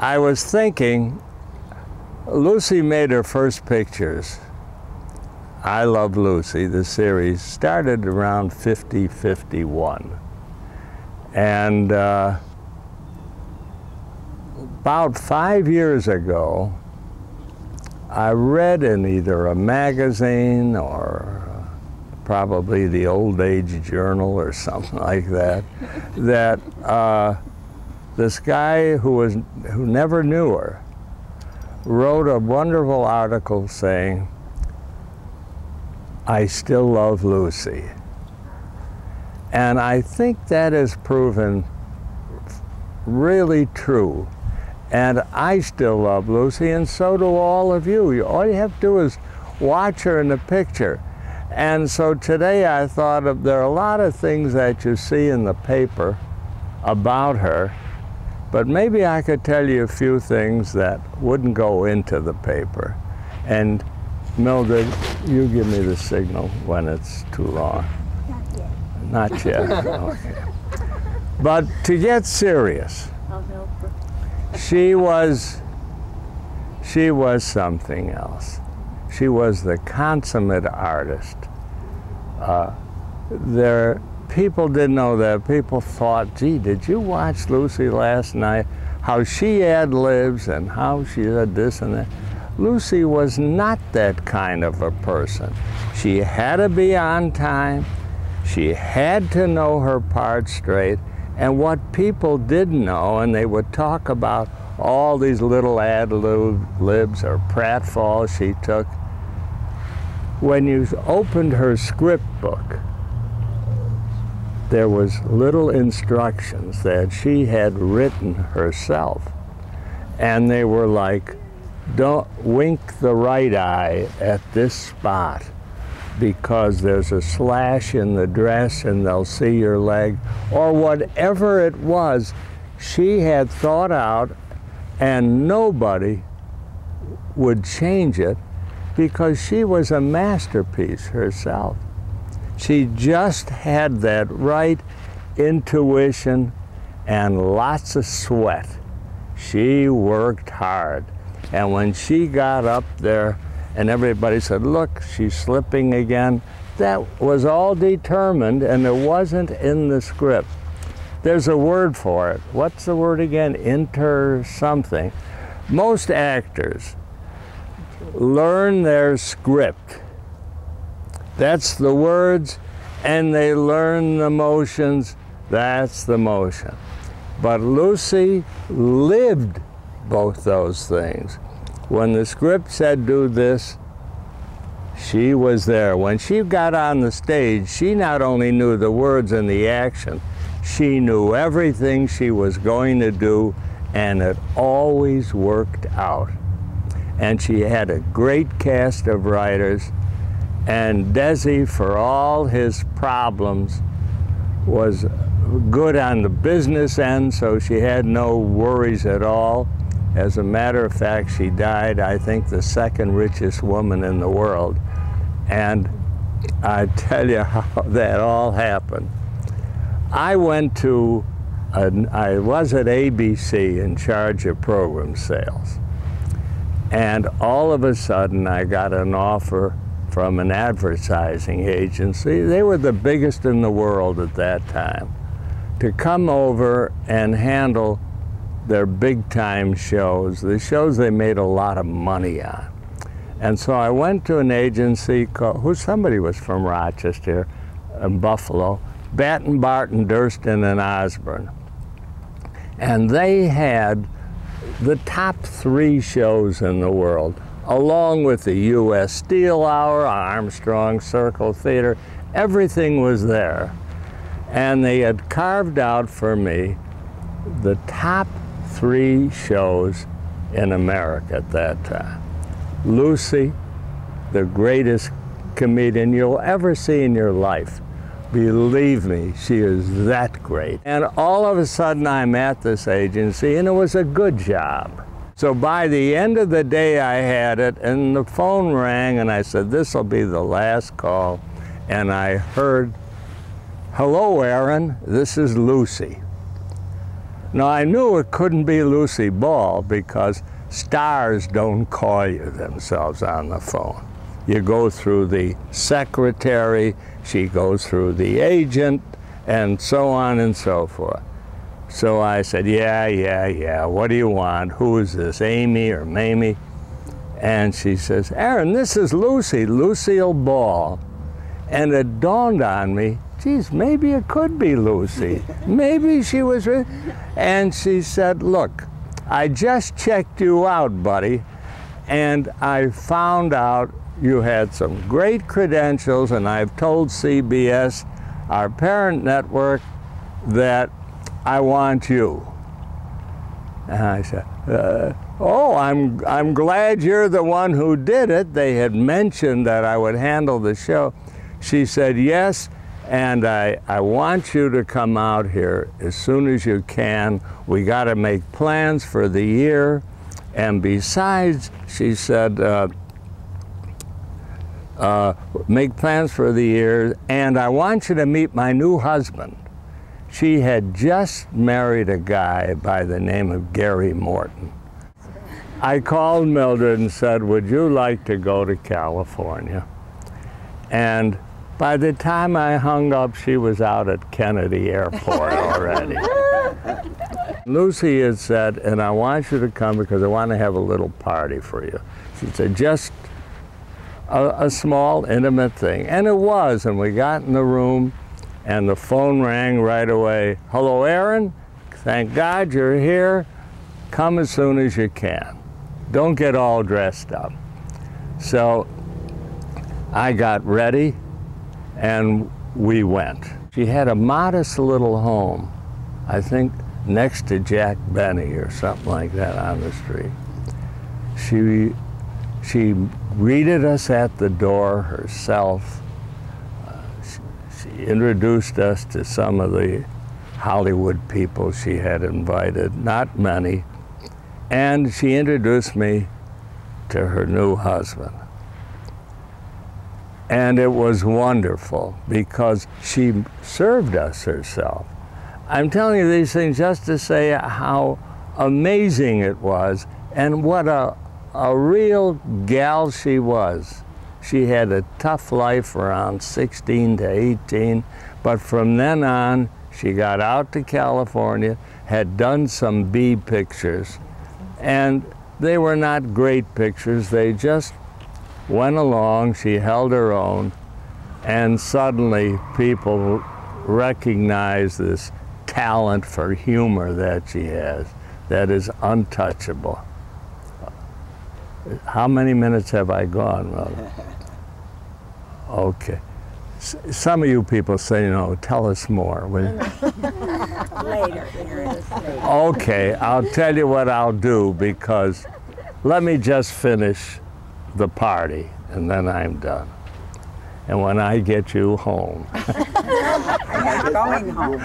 I was thinking, Lucy made her first pictures. I Love Lucy, the series, started around 50-51. And about 5 years ago, I read in either a magazine or probably the Old Age Journal or something like that, that this guy who never knew her wrote a wonderful article saying, "I still love Lucy." And I think that is proven really true. And I still love Lucy, and so do all of you. All you have to do is watch her in the picture. And so today I thought there are a lot of things that you see in the paper about her, but maybe I could tell you a few things that wouldn't go into the paper. And Mildred, you give me the signal when it's too long. Not yet. Okay. But to get serious, she was something else. She was the consummate artist. People didn't know that. People thought, gee, did you watch Lucy last night? How she ad-libs and how she did this and that. Lucy was not that kind of a person. She had to be on time. She had to know her part straight. And what people didn't know, and they would talk about all these little ad-libs or pratfalls she took, when you opened her script book, there was little instructions that she had written herself. And they were like, don't wink the right eye at this spot because there's a slash in the dress and they'll see your leg, or whatever it was, she had thought out, and nobody would change it because she was a masterpiece herself. She just had that right intuition and lots of sweat. She worked hard. And when she got up there and everybody said, look, she's slipping again, that was all determined, and it wasn't in the script. There's a word for it. What's the word again? Something. Most actors learn their script. That's the words, and they learn the motions. That's the motion. But Lucy lived both those things. When the script said do this, she was there. When she got on the stage, she not only knew the words and the action, she knew everything she was going to do, and it always worked out. And she had a great cast of writers, and Desi, for all his problems, was good on the business end, so she had no worries at all. As a matter of fact, she died, I think, the second richest woman in the world. And I tell you how that all happened. I was at ABC in charge of program sales. And all of a sudden, I got an offer from an advertising agency. They were the biggest in the world at that time, to come over and handle their big-time shows, the shows they made a lot of money on. And so I went to an agency somebody was from Rochester and Buffalo, Batten, Barton, Durston, and Osborne. And they had the top 3 shows in the world, along with the U.S. Steel Hour, Armstrong Circle Theater. Everything was there. And they had carved out for me the top 3 shows in America at that time. Lucy, the greatest comedian you'll ever see in your life. Believe me, she is that great. And all of a sudden I'm at this agency, and it was a good job. So by the end of the day I had it, and the phone rang, and I said, this will be the last call. And I heard, hello, Aaron, this is Lucy. Now, I knew it couldn't be Lucille Ball because stars don't call you themselves on the phone. You go through the secretary, she goes through the agent, and so on and so forth. So I said, yeah, what do you want? Who is this, Amy or Mamie? And she says, Aaron, this is Lucy, Lucille Ball. And it dawned on me, geez, maybe it could be Lucy. Maybe she was, and she said, look, I just checked you out, buddy, and I found out you had some great credentials, and I've told CBS, our parent network, that I want you. And I said, oh, I'm glad you're the one who did it. They had mentioned that I would handle the show. She said, yes, and I want you to come out here as soon as you can. We got to make plans for the year. And besides, she said, make plans for the year, and I want you to meet my new husband. She had just married a guy by the name of Gary Morton. I called Mildred and said, would you like to go to California? And by the time I hung up, she was out at Kennedy Airport already. Lucy had said, and I want you to come because I want to have a little party for you. She said, just a small, intimate thing. And it was, and we got in the room, and the phone rang right away. Hello, Aaron? Thank God you're here. Come as soon as you can. Don't get all dressed up. So I got ready, and we went. She had a modest little home, I think next to Jack Benny or something like that on the street. She greeted us at the door herself. She introduced us to some of the Hollywood people she had invited, not many, and she introduced me to her new husband. And it was wonderful because she served us herself. I'm telling you these things just to say how amazing it was and what a real gal she was. She had a tough life around 16 to 18, but from then on, she got out to California, had done some B pictures, and they were not great pictures. They just went along. She held her own, and suddenly people recognized this talent for humor that she has that is untouchable. How many minutes have I gone, Mother? Okay. Some of you people say, tell us more. Later. Okay, I'll tell you what I'll do, because let me just finish the party, and then I'm done. And when I get you home. I'm going home.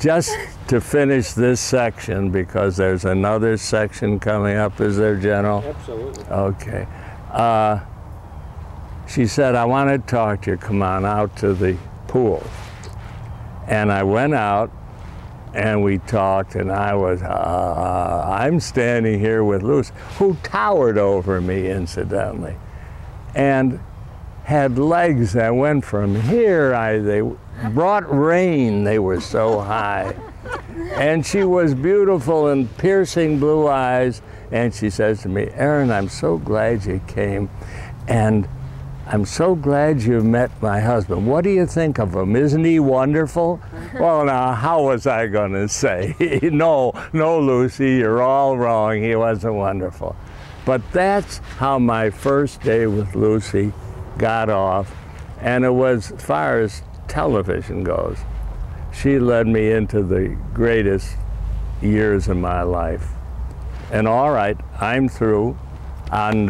Just to finish this section, because there's another section coming up, is there, General? Absolutely. Okay. She said, I want to talk to you, come on out to the pool. And I went out, and we talked, and I'm standing here with Lucy, who towered over me, incidentally, and had legs that went from here. They brought rain, they were so high. And she was beautiful and piercing blue eyes, and she says to me, Aaron, I'm so glad you came, and I'm so glad you met my husband. What do you think of him? Isn't he wonderful? Well, now, how was I going to say? No, Lucy, you're all wrong. He wasn't wonderful. But that's how my first day with Lucy got off. And it was, as far as television goes, she led me into the greatest years of my life. And all right, I'm through. And